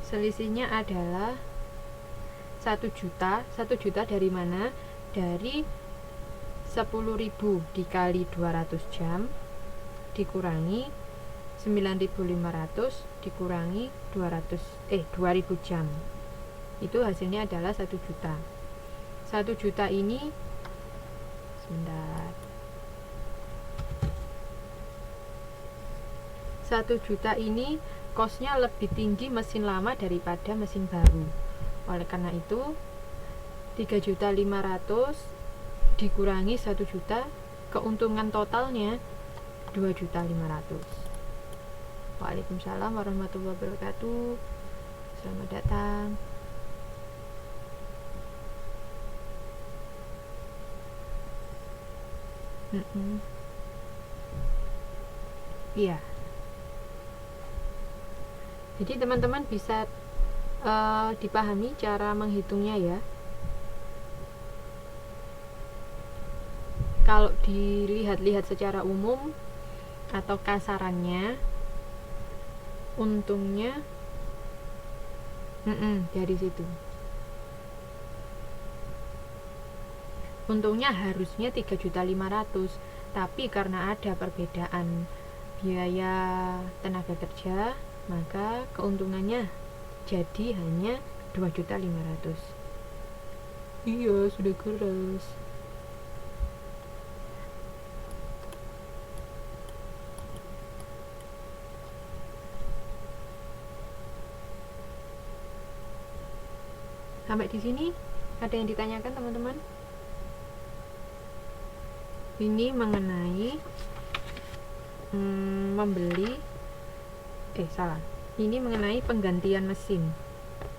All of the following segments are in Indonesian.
Selisihnya adalah 1 juta. 1 juta dari mana? Dari 10.000 dikali 200 jam dikurangi 9.500 dikurangi 2000 jam. Itu hasilnya adalah 1 juta. 1 juta ini sebentar. 1 juta ini kosnya lebih tinggi mesin lama daripada mesin baru. Oleh karena itu 3.500.000 dikurangi 1 juta, keuntungan totalnya 2.500.000. Waalaikumsalam warahmatullahi wabarakatuh. Selamat datang. Iya. Jadi teman-teman bisa dipahami cara menghitungnya ya. Kalau dilihat-lihat secara umum atau kasarannya, untungnya dari situ. Untungnya harusnya 3.500.000, tapi karena ada perbedaan biaya tenaga kerja, maka keuntungannya jadi hanya 2.500.000. Iya, sudah keras. Sampai di sini ada yang ditanyakan teman-teman? Ini mengenai ini mengenai penggantian mesin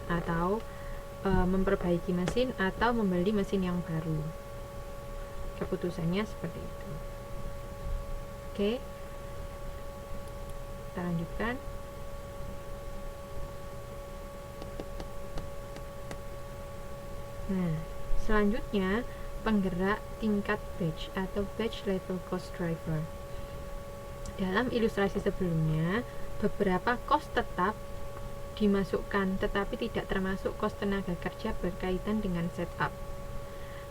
atau memperbaiki mesin atau membeli mesin yang baru. Keputusannya seperti itu. Oke, kita lanjutkan. Nah, selanjutnya penggerak tingkat batch atau batch level cost driver. Dalam ilustrasi sebelumnya, beberapa cost tetap dimasukkan tetapi tidak termasuk cost tenaga kerja berkaitan dengan setup.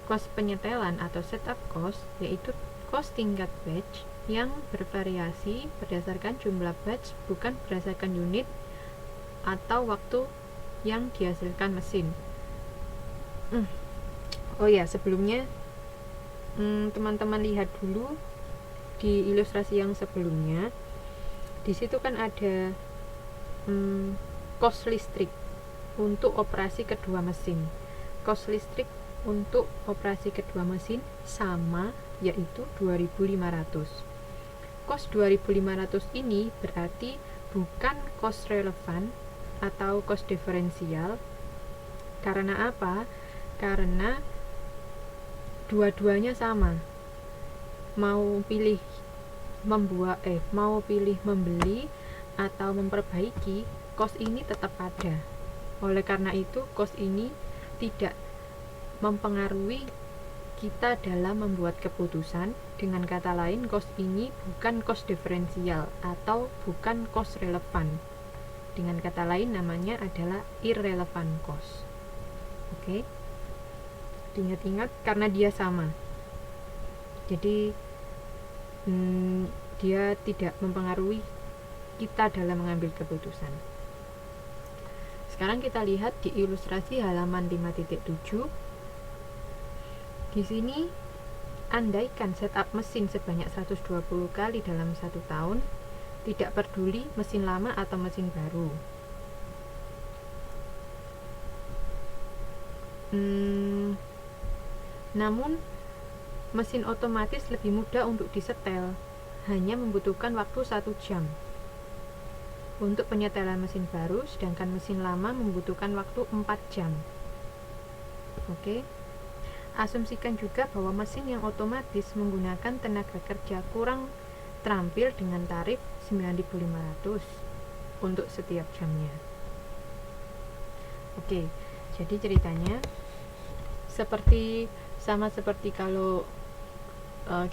Cost penyetelan atau setup cost yaitu cost tingkat batch yang bervariasi berdasarkan jumlah batch, bukan berdasarkan unit atau waktu yang dihasilkan mesin. Oh ya, sebelumnya teman-teman lihat dulu di ilustrasi yang sebelumnya. Di situ kan ada cost listrik untuk operasi kedua mesin. Cost listrik untuk operasi kedua mesin sama, yaitu 2.500. Cost 2.500 ini berarti bukan cost relevan atau cost diferensial. Karena apa? Karena dua-duanya sama. Mau pilih membeli atau memperbaiki, cost ini tetap ada. Oleh karena itu, cost ini tidak mempengaruhi kita dalam membuat keputusan. Dengan kata lain, cost ini bukan cost diferensial atau bukan cost relevan. Dengan kata lain, namanya adalah irrelevant cost. Oke, ingat-ingat karena dia sama. Jadi dia tidak mempengaruhi kita dalam mengambil keputusan. Sekarang kita lihat di ilustrasi halaman 5.7. Di sini andaikan setup mesin sebanyak 120 kali dalam 1 tahun, tidak peduli mesin lama atau mesin baru. Namun mesin otomatis lebih mudah untuk disetel, hanya membutuhkan waktu 1 jam untuk penyetelan mesin baru, sedangkan mesin lama membutuhkan waktu 4 jam. Oke. Asumsikan juga bahwa mesin yang otomatis menggunakan tenaga kerja kurang terampil dengan tarif 9.500 untuk setiap jamnya. Oke, jadi ceritanya sama seperti kalau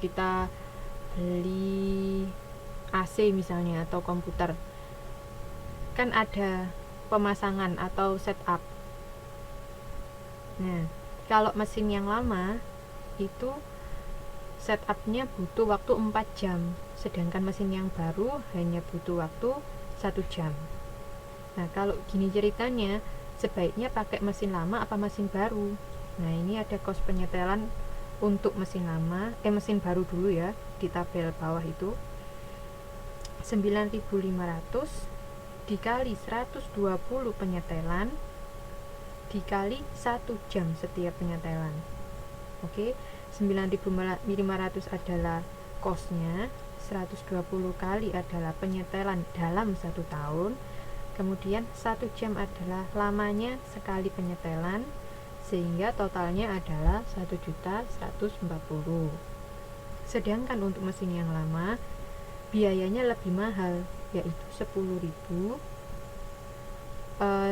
kita beli AC misalnya atau komputer. kan ada pemasangan atau setup. Nah, kalau mesin yang lama itu setupnya butuh waktu 4 jam, sedangkan mesin yang baru hanya butuh waktu 1 jam. Nah, kalau gini ceritanya, sebaiknya pakai mesin lama apa mesin baru? Nah, ini ada kos penyetelan untuk mesin lama, mesin baru dulu ya, di tabel bawah itu 9.500 dikali 120 penyetelan dikali 1 jam setiap penyetelan. Oke, 9.500 adalah kosnya, 120 kali adalah penyetelan dalam 1 tahun, kemudian 1 jam adalah lamanya sekali penyetelan, sehingga totalnya adalah 1.140.000. Sedangkan untuk mesin yang lama biayanya lebih mahal, yaitu 10.000.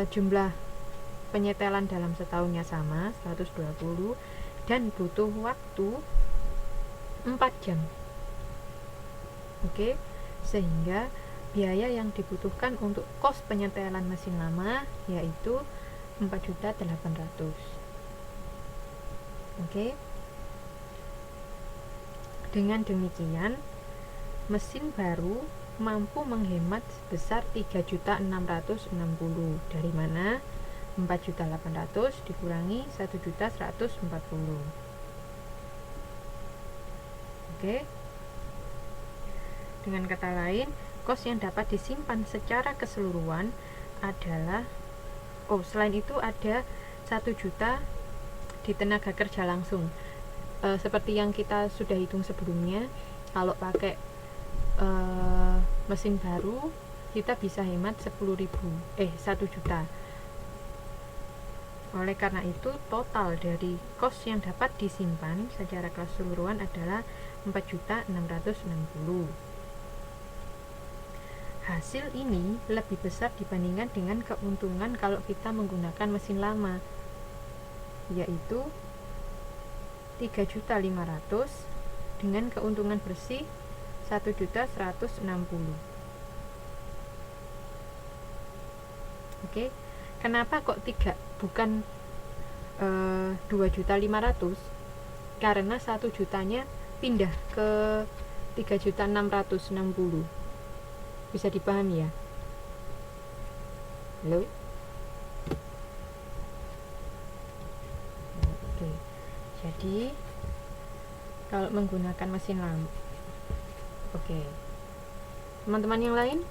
Jumlah penyetelan dalam setahunnya sama 120 dan butuh waktu 4 jam. Oke, sehingga biaya yang dibutuhkan untuk kos penyetelan mesin lama yaitu 4.800.000. Oke. Dengan demikian, mesin baru mampu menghemat sebesar 3.660.000. Dari mana? 4.800.000 dikurangi 1.140.000. Oke. Dengan kata lain, kos yang dapat disimpan secara keseluruhan adalah selain itu ada 1 juta di tenaga kerja langsung. Seperti yang kita sudah hitung sebelumnya, kalau pakai mesin baru kita bisa hemat 1 juta. Oleh karena itu, total dari kos yang dapat disimpan secara keseluruhan adalah 4.660.000. Hasil ini lebih besar dibandingkan dengan keuntungan kalau kita menggunakan mesin lama, yaitu 3.500.000 dengan keuntungan bersih 1.160.000. Oke. Kenapa kok bukan 2.500.000? Karena 1 jutanya pindah ke 3.660.000. Bisa dipahami ya? Halo? Oke. Jadi kalau menggunakan mesin lama. Oke. Teman-teman yang lain?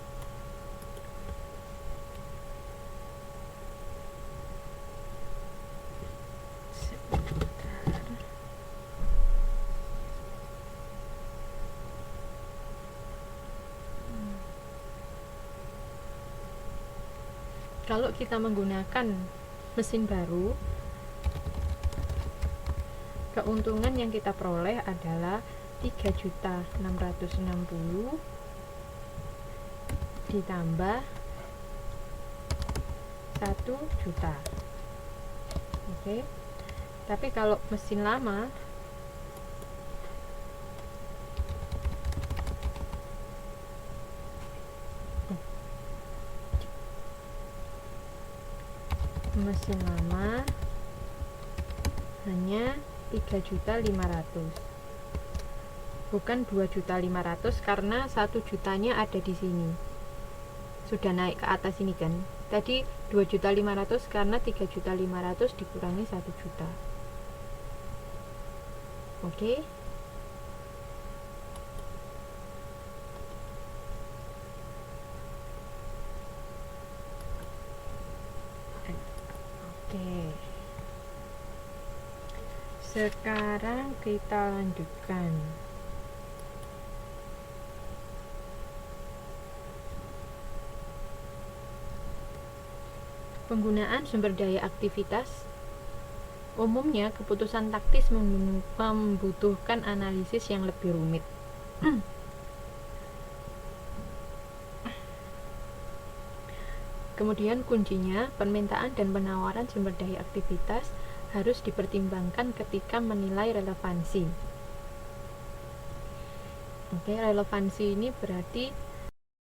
Kalau kita menggunakan mesin baru, keuntungan yang kita peroleh adalah 3.660.000 ditambah 1 juta. Oke. Tapi kalau mesin lama hanya 3.500.000, bukan 2.500.000, karena 1 jutanya ada di sini, sudah naik ke atas ini kan. Tadi 2.500.000 karena 3.500.000 dikurangi 1 juta. Oke. Sekarang kita lanjutkan. Penggunaan sumber daya aktivitas. Umumnya keputusan taktis membutuhkan analisis yang lebih rumit. Kemudian kuncinya, permintaan dan penawaran sumber daya aktivitas harus dipertimbangkan ketika menilai relevansi. Oke, relevansi ini berarti